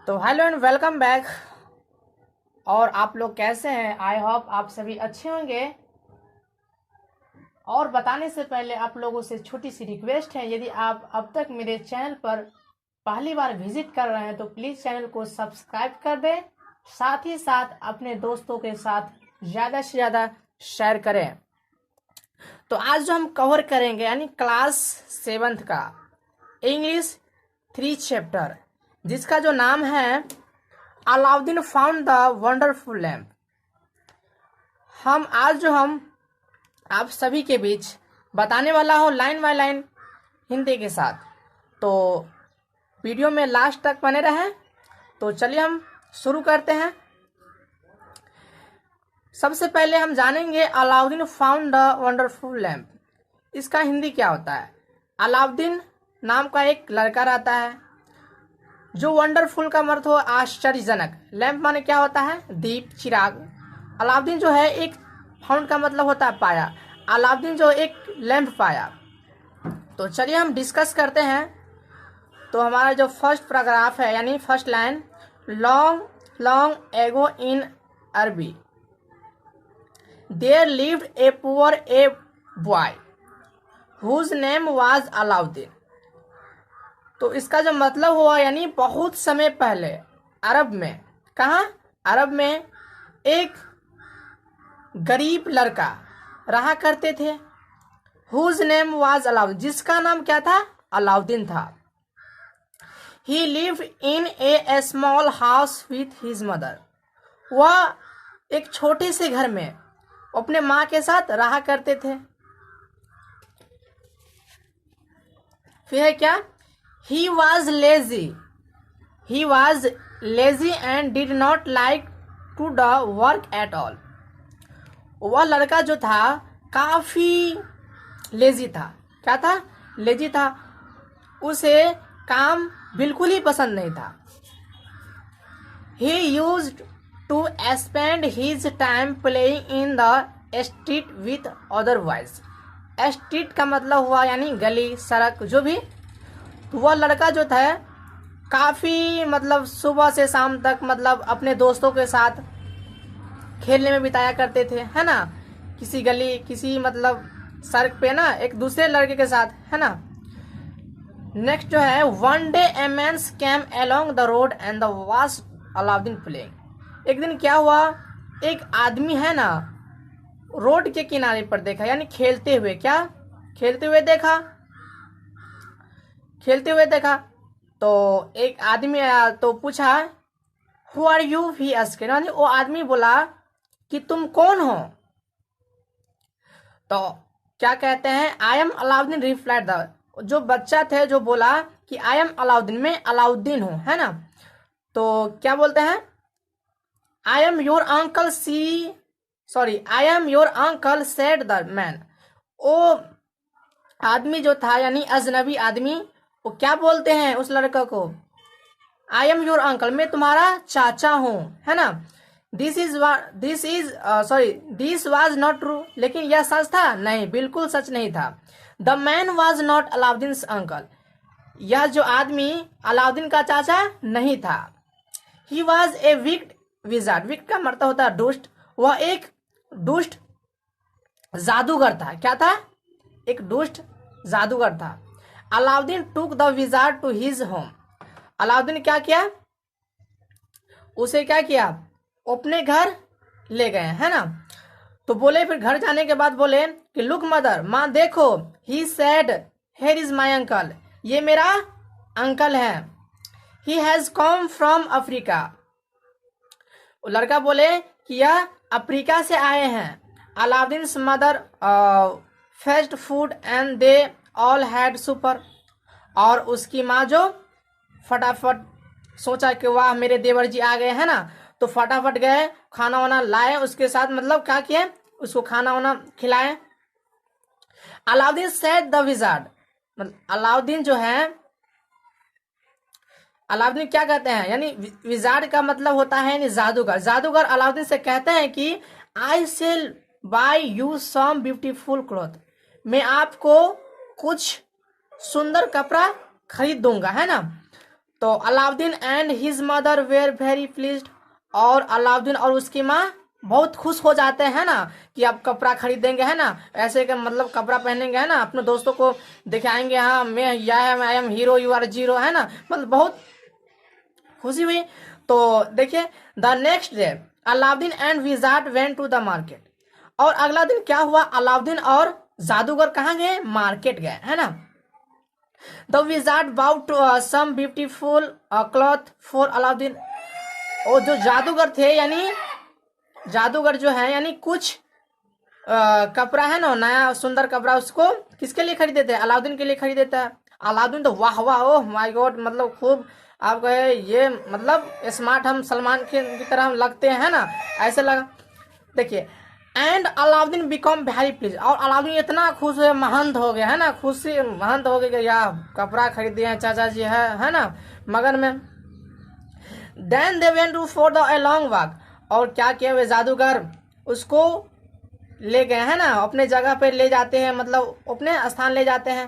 तो hello and welcome back. और आप लोग कैसे हैं? आई होप आप सभी अच्छे होंगे। और बताने से पहले आप लोगों से छोटी सी रिक्वेस्ट है, यदि आप अब तक मेरे चैनल पर पहली बार विजिट कर रहे हैं तो प्लीज़ चैनल को सब्सक्राइब कर दें, साथ ही साथ अपने दोस्तों के साथ ज़्यादा से ज़्यादा शेयर करें। तो आज जो हम कवर करेंगे यानी क्लास 7th का इंग्लिश 3 चैप्टर, जिसका जो नाम है Alauddin found the wonderful lamp. हम आप सभी के बीच बताने वाला हूँ लाइन बाय लाइन हिंदी के साथ, तो वीडियो में लास्ट तक बने रहें। तो चलिए हम शुरू करते हैं। सबसे पहले हम जानेंगे Alauddin found the wonderful lamp. इसका हिंदी क्या होता है? अलाउद्दीन नाम का एक लड़का रहता है जो वंडरफुल का मतलब हो आश्चर्यजनक, लैंप माने क्या होता है? दीप, चिराग। अलाउद्दीन जो है एक फाउंड का मतलब होता है पाया। अलाउद्दीन जो एक लैंप पाया। तो चलिए हम डिस्कस करते हैं। तो हमारा जो फर्स्ट पैराग्राफ है यानी first line, long long ago in Arabia there lived a poor a boy whose name was Alauddin. तो इसका जो मतलब हुआ यानी बहुत समय पहले अरब में, कहाँ? अरब में एक गरीब लड़का रहा करते थे। हुज नेम वाज अलाउद्दीन, जिसका नाम क्या था? अलाउद्दीन था। ही lived in A small house with his mother. वह एक छोटे से घर में अपने माँ के साथ रहा करते थे। फिर है क्या? He was lazy. He was lazy and did not like to do work at all. वह लड़का जो था काफी लेजी था। क्या था? लेजी था। उसे काम बिल्कुल ही पसंद नहीं था। He used to spend his time playing in the street with other boys. Street का मतलब हुआ यानी गली, सड़क, जो भी। वह लड़का जो था काफ़ी मतलब सुबह से शाम तक मतलब अपने दोस्तों के साथ खेलने में बिताया करते थे, है ना। किसी गली, किसी मतलब सड़क पे ना, एक दूसरे लड़के के साथ, है ना। नेक्स्ट जो है, one day a man came along the road and the was Alauddin playing. एक दिन क्या हुआ, एक आदमी है ना रोड के किनारे पर देखा, यानी खेलते हुए। क्या? खेलते हुए देखा। खेलते हुए देखा तो एक आदमी आया तो पूछा, who are you? He asked, यानी वो आदमी बोला कि तुम कौन हो? तो क्या कहते हैं? I am Alauddin replied the, जो बच्चा थे जो बोला कि आई एम अलाउद्दीन, मैं अलाउद्दीन हूँ, है ना। तो क्या बोलते हैं? I am your uncle I am your uncle said the man. वो आदमी जो था यानी अजनबी आदमी, वो क्या बोलते हैं उस लड़का को? आई एम योर अंकल, मैं तुम्हारा चाचा हूं, है ना। दिस वाज नॉट ट्रू, लेकिन यह सच था? नहीं, बिल्कुल सच नहीं था। The man was not Alauddin uncle, यह जो आदमी अलाउद्दीन का चाचा नहीं था। He was a wicked wizard, wicked का मतलब होता है दुष्ट। वह एक दुष्ट जादूगर था। क्या था? एक दुष्ट जादूगर था। Alauddin took the wizard to his home. Alauddin क्या किया? उसे क्या किया? अपने घर ले गए, है ना। तो बोले, फिर घर जाने के बाद बोले कि लुक मदर, माँ देखो। He said, hair is my uncle, ये मेरा अंकल है। He has come from Africa. लड़का बोले कि यह अफ्रीका से आए हैं। Alauddin mother fest food and they all had super. और उसकी माँ जो फटाफट सोचा कि वाह मेरे देवर जी आ गए, है ना, तो फटाफट गए, खाना वाना लाए उसके साथ, मतलब क्या किए, उसको खाना वाना खिलाए। अलाउद्दीन सेड द विजार्ड, मतलब अलाउद्दीन जो है, अलाउद्दीन क्या कहते हैं, यानी विजार्ड का मतलब होता है यानी जादूगर। जादूगर अलाउद्दीन से कहते हैं कि I sell buy you some beautiful cloth, मैं आपको कुछ सुंदर कपड़ा खरीद दूंगा, है ना। तो तो Alauddin and his mother were very pleased, और अलाउद्दीन और उसकी माँ बहुत खुश हो जाते हैं ना कि अब कपड़ा खरीदेंगे, है ना, ऐसे का मतलब कपड़ा पहनेंगे, है ना, अपने दोस्तों को दिखाएंगे, हाँ मैं यह I am hero you are zero, है ना, मतलब बहुत खुशी हुई। तो देखिए the next day Alauddin and wizard went to the market, और अगला दिन क्या हुआ, अलाउद्दीन और जादूगर कहाँ गए, मार्केट गए, है ना। The wizard bought some beautiful cloth for Alauddin, और जो जादूगर थे यानी जादूगर जो है यानी कुछ कपड़ा है ना, नया सुंदर कपड़ा, उसको किसके लिए खरीदे थे, अलाउद्दीन के लिए खरीदे थे। अलाउद्दीन तो वाह वाह ओह माय गॉड, मतलब खूब आप कहे ये मतलब स्मार्ट, हम सलमान की तरह लगते हैं ना, ऐसे लगा। देखिए and Alauddin become very please, और अलाउद्दीन इतना खुश है, महंत हो गया, है ना, खुशी महंत हो गया कि यार कपड़ा खरीदे हैं चाचा जी, है ना, मगन में। Then they went to for the a long walk, और क्या किया वे जादूगर उसको ले गए, है ना, अपने जगह पे ले जाते हैं, मतलब अपने स्थान ले जाते हैं।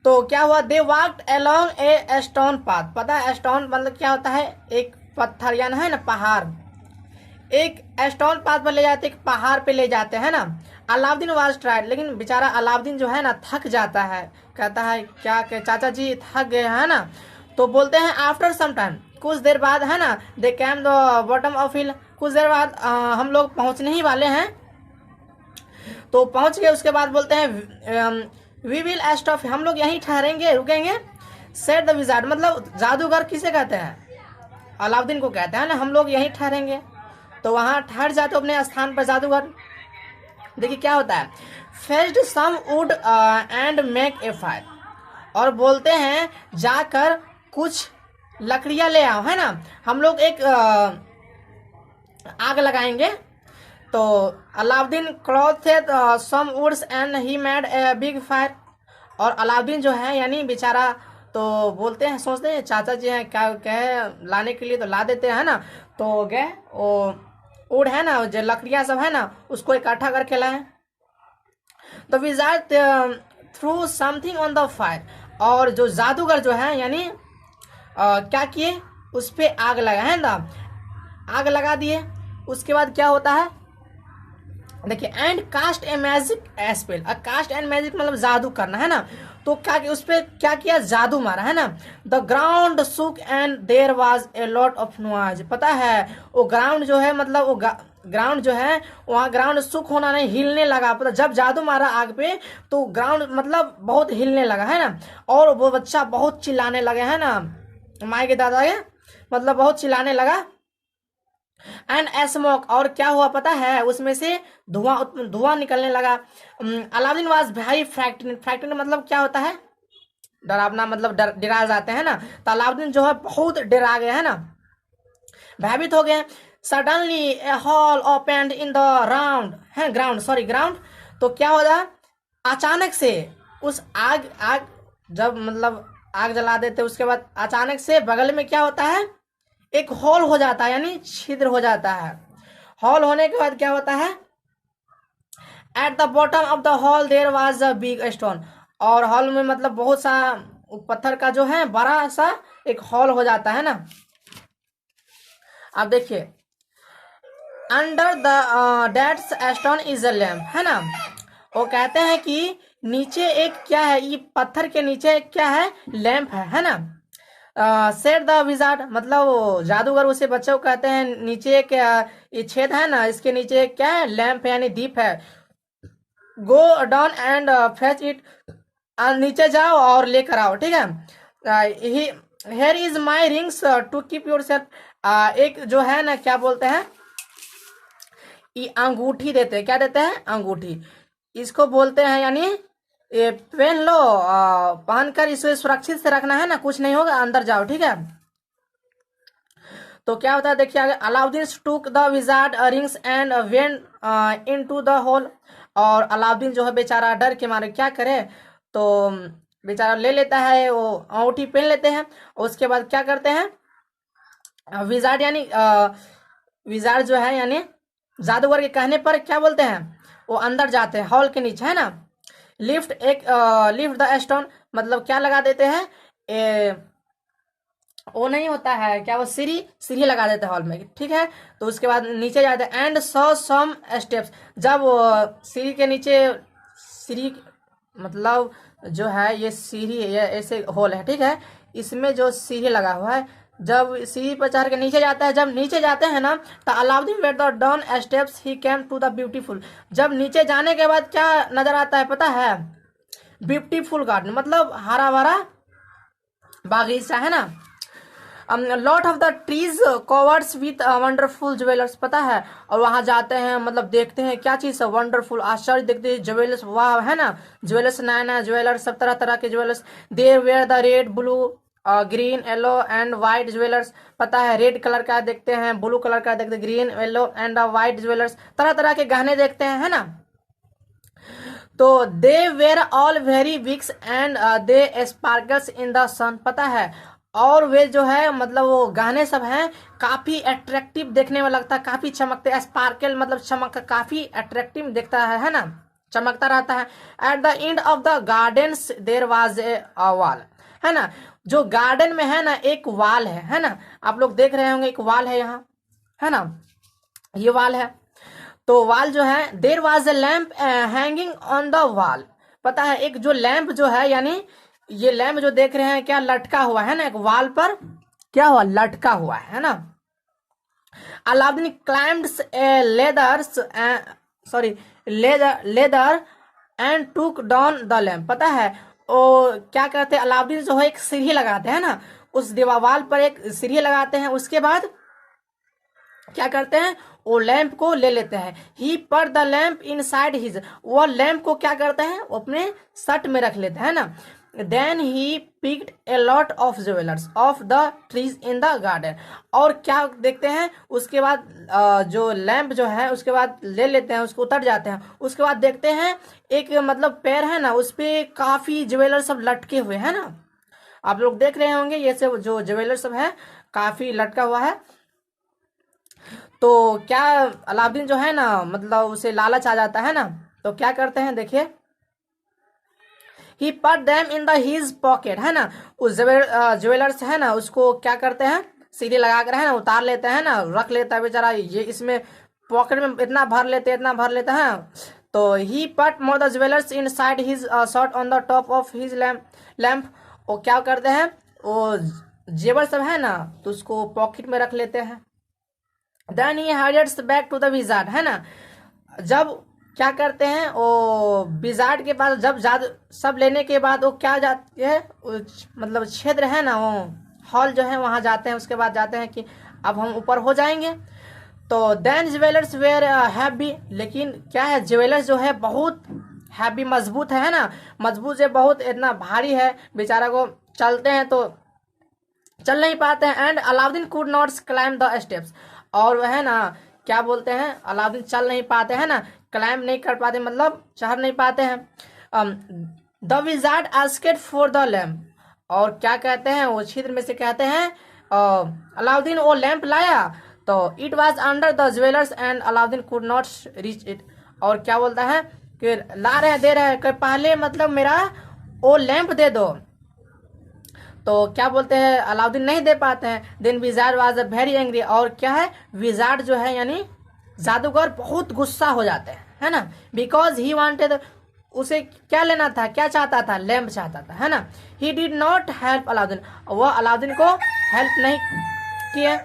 तो क्या हुआ, they walked along a stone path, पता है स्टोन मतलब क्या होता है, एक पत्थर यानी है ना पहाड़, एक स्टोन पाथ पर ले जाते, एक पहाड़ पे ले जाते हैं ना। अलाउद्दीन वाज ट्राइड, लेकिन बेचारा अलाउद्दीन जो है ना थक जाता है, कहता है क्या कि चाचा जी थक गए, है ना। तो बोलते हैं आफ्टर सम टाइम, कुछ देर बाद, है ना, दे कैम द बॉटम ऑफ हिल, कुछ देर बाद हम लोग पहुंचने ही वाले हैं। तो पहुंच गए, उसके बाद बोलते हैं वी विल स्टॉप, हम लोग यहीं ठहरेंगे, रुकेंगे। सेट द विजार्ड, मतलब जादूगर किसे कहते हैं, अलाउद्दीन को कहते हैं ना, हम लोग यहीं ठहरेंगे। तो वहां ठहर जाते अपने स्थान पर जादूगर। देखिए क्या होता है, fetched some wood and make a fire, और बोलते हैं जाकर कुछ लकड़ियां ले आओ, है ना, हम लोग एक आग लगाएंगे। तो Alauddin cloth the some woods and he made a big fire, और अलाउद्दीन जो है यानी बेचारा तो बोलते हैं, सोचते हैं चाचा जी हैं क्या कहे लाने के लिए, तो ला देते हैं ना। तो गए वो वुड है ना, जो लकड़ियां सब है ना, उसको इकट्ठा करके लाए। तो wizard through something on the fire, और जो जादूगर जो है यानी क्या किए, उस पे आग लगाए ना, आग लगा दिए। उसके बाद क्या होता है, देखिए and cast a magic spell, cast and magic मतलब जादू करना, है ना। तो क्या उस पे क्या किया, जादू मारा, है ना। The ground shook and there was a lot of noise, पता है वो ग्राउंड जो है मतलब वो ग्राउंड जो है वहाँ ग्राउंड सुख होना नहीं, हिलने लगा, पता जब जादू मारा आग पे तो ग्राउंड मतलब बहुत हिलने लगा, है ना। और वो बच्चा बहुत चिल्लाने लगे, है ना, माई के दादा के मतलब बहुत चिल्लाने लगा। एंड स्मोक, और क्या हुआ पता है, उसमें से धुआं निकलने लगा। Alauddin was very frightened, frightened मतलब क्या होता है, डरावना, मतलब डरा जाते हैं ना। तो अलाउद्दीन जो है बहुत डरा गए, है ना, भयभीत हो गए। Suddenly A hall opened in the ground, तो क्या होता, अचानक से उस आग जब मतलब आग जला देते, उसके बाद अचानक से बगल में क्या होता है, एक हॉल हो जाता है, यानी छिद्र हो जाता है। हॉल होने के बाद क्या होता है, at the bottom of the hall there was a big stone, और हॉल में मतलब बहुत सा पत्थर का जो है बड़ा सा एक हॉल हो जाता है ना। अब देखिए under the dates stone is a lamp, है ना, वो कहते हैं कि नीचे एक क्या है, ये पत्थर के नीचे क्या है, लैंप है ना। सेट द विजार्ड, मतलब वो जादूगर उसे बच्चे को कहते हैं, नीचे एक ये छेद है ना, इसके नीचे क्या है, लैंप है यानी दीप है। Go down and fetch it, नीचे जाओ और लेकर आओ, ठीक है। Here is my rings to keep yourself, एक जो है ना क्या बोलते हैं, ये अंगूठी देते हैं, क्या देते हैं, अंगूठी, इसको बोलते हैं यानी ये पहन लो, पहनकर इसे सुरक्षित से रखना, है ना, कुछ नहीं होगा, अंदर जाओ, ठीक है। तो क्या होता है देखिए आगे, Alauddin took the wizard rings and went into the hole, और अलाउद्दीन जो है बेचारा डर के मारे क्या करे, तो बेचारा ले लेता है, वो अंगूठी पहन लेते हैं। उसके बाद क्या करते हैं, विजार्ड यानी विजार्ड जो है यानी जादूगर के कहने पर क्या बोलते हैं, वो अंदर जाते हैं हॉल के नीचे, है ना। लिफ्ट द स्टोन, मतलब क्या लगा देते हैं, वो नहीं होता है क्या, वो सीढ़ी लगा देते हैं हॉल में, ठीक है। तो उसके बाद नीचे जाते हैं एंड सॉ सम स्टेप्स। जब सीढ़ी के नीचे, सीढ़ी मतलब जो है ये सीढ़ी है, ये ऐसे होल है, ठीक है। इसमें जो सीढ़ी लगा हुआ है, जब सीढ़ी पर चढ़ के नीचे जाता है, जब नीचे जाते हैं ना, तो Alauddin went the down steps he came to the beautiful. जब नीचे जाने के बाद क्या नजर आता है पता है? ब्यूटीफुल गार्डन, मतलब हरा भरा बागीचा है ना। Lot of the trees coverts with wonderful jewellers, पता है। और वहां जाते हैं, मतलब देखते हैं क्या चीज है, वंडरफुल, आश्चर्य, देखते हैं ज्वेलर्स, वाह, है ना। ज्वेलर्स, नया नया ज्वेलर्स, सब तरह तरह के jewellers. There were the red, blue, green, yellow and white jewellers, पता है। रेड कलर का देखते हैं, ब्लू कलर का देखते हैं, green, yellow and white jewellers, तरह तरह के गहने देखते हैं, है ना। तो they were all very wicks and they sparkles in the sun, पता है। और वे जो है मतलब वो गहने सब हैं, काफी अट्रैक्टिव देखने में लगता है, काफी चमकते, स्पार्कल मतलब चमक, काफी अट्रैक्टिव दिखता है ना, चमकता रहता है। At the end of the gardens there was a wall, है ना। जो गार्डन में है ना एक वाल है ना। आप लोग देख रहे होंगे एक वाल है यहाँ, है ना, ये वाल है। तो वाल जो है, there was a lamp hanging on the वाल, पता है। एक जो लैंप जो है, यानी ये लैंप जो देख रहे हैं क्या लटका हुआ है ना, एक वाल पर क्या हुआ, लटका हुआ है ना। अलाउद्दीन क्लाइम्ब्स ए लेदर्स, सॉरी, लेदर एंड टूक डाउन द लैम्प, पता है। ओ क्या करते हैं, अलाउद्दीन जो है एक सीढ़ी लगाते हैं ना, उस दीवार पर एक सीढ़ी लगाते हैं, उसके बाद क्या करते हैं, वो लैंप को ले लेते हैं। ही पर the lamp in side his, वो लैंप को क्या करते हैं, वो अपने शर्ट में रख लेते हैं ना। Then he picked a lot of jewellers off the trees in the garden, और क्या देखते हैं उसके बाद जो लैंप जो है उसके बाद ले लेते हैं, उसको उतर जाते हैं। उसके बाद देखते हैं एक मतलब पैर है ना, उस पे काफी ज्वेलर सब लटके हुए हैं ना। आप लोग देख रहे होंगे ये सब जो ज्वेलर सब है काफी लटका हुआ है। तो क्या अलाउद्दीन जो है ना, मतलब उसे लालच आ जाता है ना, तो क्या करते हैं देखिए, ही पट them in the his pocket, है ना। उस ज्वेलर्स है ना, उसको क्या करते हैं, सीढ़ी लगा कर है ना उतार लेते हैं ना, रख लेता है बेचारा, ये इसमें पॉकेट में इतना भर लेते हैं। तो ही पट more the jewellers in side his shot on the top of his lamp. वो क्या करते हैं, वो जेवर सब है ना, तो उसको पॉकेट में रख लेते हैं। Then he hurried back to the wizard, है ना। जब क्या करते हैं, वो विजार्ड के पास जब जादू सब लेने के बाद वो क्या जाते हैं, मतलब क्षेत्र है ना, वो हॉल जो है वहां जाते हैं। उसके बाद जाते हैं कि अब हम ऊपर हो जाएंगे। तो देन ज्वेलर्स वेयर हैवी, लेकिन क्या है, ज्वेलर्स जो है बहुत हैवी, मजबूत है ना, मजबूत है बहुत, इतना भारी है बेचारा को, चलते हैं तो चल नहीं पाते हैं। And Alauddin could not climb the steps, और वह है ना क्या बोलते हैं, अलाउद्दीन चल नहीं पाते हैं ना, क्लाइम नहीं कर पाते, मतलब चढ़ नहीं पाते हैं। The wizard asked for the lamp, और क्या कहते हैं वो क्षेत्र में से कहते हैं अलाउद्दीन वो लैंप लाया, तो it was under the jewellers and Alauddin could not reach it. और क्या बोलता है कि ला रहे हैं, दे रहे हैं, कि पहले मतलब मेरा वो लैंप दे दो। तो क्या बोलते हैं, अलाउद्दीन नहीं दे पाते हैं। Then wizard was very angry, और क्या है, विजार्ड जो है यानी जादूगर बहुत गुस्सा हो जाते हैं, है ना। बिकॉज ही वांटेड, उसे क्या लेना था, क्या चाहता था, लैंप चाहता था, है ना। He did not help Alauddin, वह अलाउद्दीन को हेल्प नहीं किया।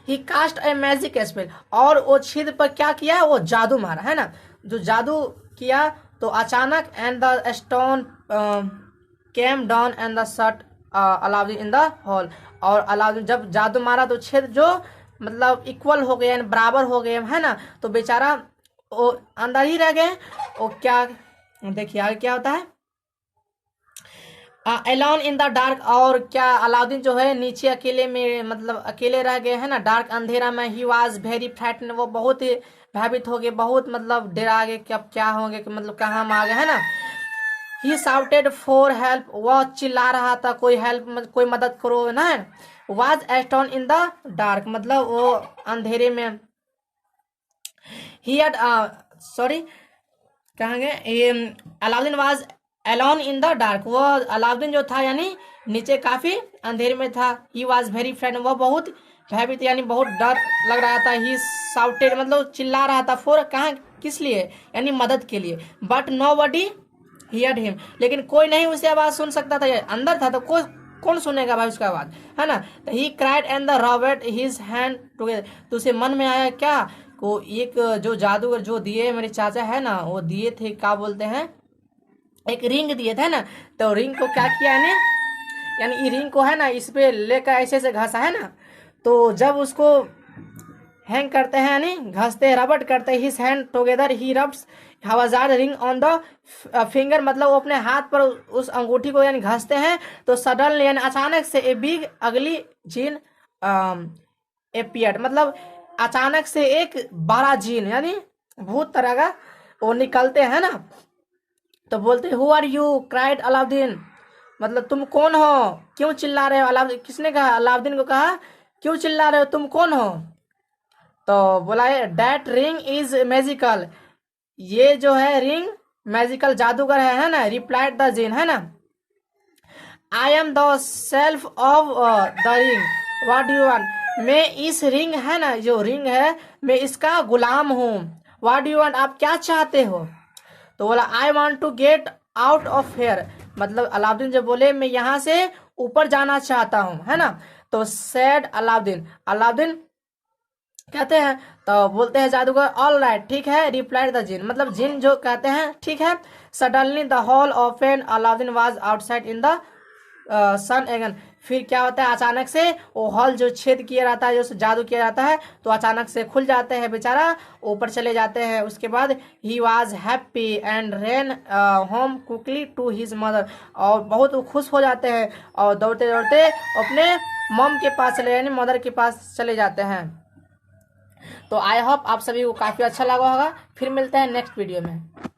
ही कास्ट ए मैजिक स्पेल, और वो छिद्र पर क्या किया, वो जादू मारा, है ना। जो जादू किया तो अचानक and the stone came down and the shut Alauddin in the hall, और अलाउद्दीन जब जादू मारा तो छेद जो मतलब इक्वल हो गए, बराबर हो गए, है ना। तो बेचारा वो अंदर ही रह गए। वो क्या देखिए आगे क्या होता है, एलोन इन द डार्क, और क्या अलाउद्दीन जो है नीचे अकेले में, मतलब अकेले रह गए, है ना, डार्क अंधेरा में। ही वाज वेरी फ्राइटन, वो बहुत ही भयभीत हो गए, बहुत मतलब डरा गए कि अब क्या होंगे, कि मतलब कहाँ हम आ गए, है ना। ही शाउटेड फॉर हेल्प, वह चिल्ला रहा था कोई हेल्प, कोई मदद करो ना। Was Aston in the dark, मतलब वो अंधेरे में। ही हैड सॉरी कहाँ गए, Alauddin was alone in the dark, वो अलाउद्दीन जो था यानी नीचे काफी अंधेरे में था। ही वॉज वेरी फ्रेंड, वह बहुत भयभीत यानी बहुत डर लग रहा था। ही साउटेड मतलब चिल्ला रहा था। फॉर कहाँ, किस लिए, यानी मदद के लिए। But nobody heard him, लेकिन कोई नहीं उसकी आवाज सुन सकता था। अंदर था तो कोई कौन सुनेगा भाई उसका आवाज, है ना। तो he cried and the Robert his hand together, तो उसे मन में आया क्या, को एक जो जादूगर जो दिए मेरे चाचा है ना, वो दिए थे, क्या बोलते हैं, एक रिंग दिए थे ना। तो रिंग को क्या किया है, यानी रिंग को है ना इस पे लेकर ऐसे ऐसे घसा है ना। तो जब उसको हैंग करते हैं यानी घसते हैं, रबट करते हैं, his hand together he rubs हवाजार रिंग ऑन द फिंगर, मतलब वो अपने हाथ पर उस अंगूठी को यानी घसते हैं। तो सडनली यानी अचानक से ए बिग अगली जीन एपियर्ड, मतलब अचानक से एक बड़ा जीन यानी भूत तरह का वो निकलते हैं ना। तो बोलते who are you, cried Alauddin, मतलब तुम कौन हो, क्यों चिल्ला रहे हो। अलाउद्दीन, किसने कहा, अलाउद्दीन को कहा क्यों चिल्ला रहे हो, तुम कौन हो। तो बोला है दैट रिंग इज मैजिकल, ये जो है रिंग मैजिकल जादूगर है ना। रिप्लाइड द जिन, है ना। I am the self of the ring, what do you want, मैं इस रिंग है ना, जो रिंग है मैं इसका गुलाम हूँ। व्हाट डू यू वांट, आप क्या चाहते हो। तो बोला I want to get out of here, मतलब अलाउद्दीन जब बोले मैं यहाँ से ऊपर जाना चाहता हूँ, है ना। तो सैड अलाउद्दीन, अलाउद्दीन कहते हैं, तो बोलते हैं जादूगर ऑल राइट, ठीक है। रिप्लाइड द जिन, मतलब जिन जो कहते हैं ठीक है। Suddenly the hall open, Alauddin was outside in the sun again, फिर क्या होता है अचानक से वो हॉल जो छेद किया रहता है, जो जादू किया जाता है, तो अचानक से खुल जाते हैं, बेचारा ऊपर चले जाते हैं। उसके बाद he was happy and ran home quickly to his mother, और बहुत वो खुश हो जाते हैं और दौड़ते दौड़ते अपने मम के पास चले यानी मदर के पास चले जाते हैं। तो आई होप आप सभी को काफ़ी अच्छा लगा होगा। फिर मिलते हैं नेक्स्ट वीडियो में।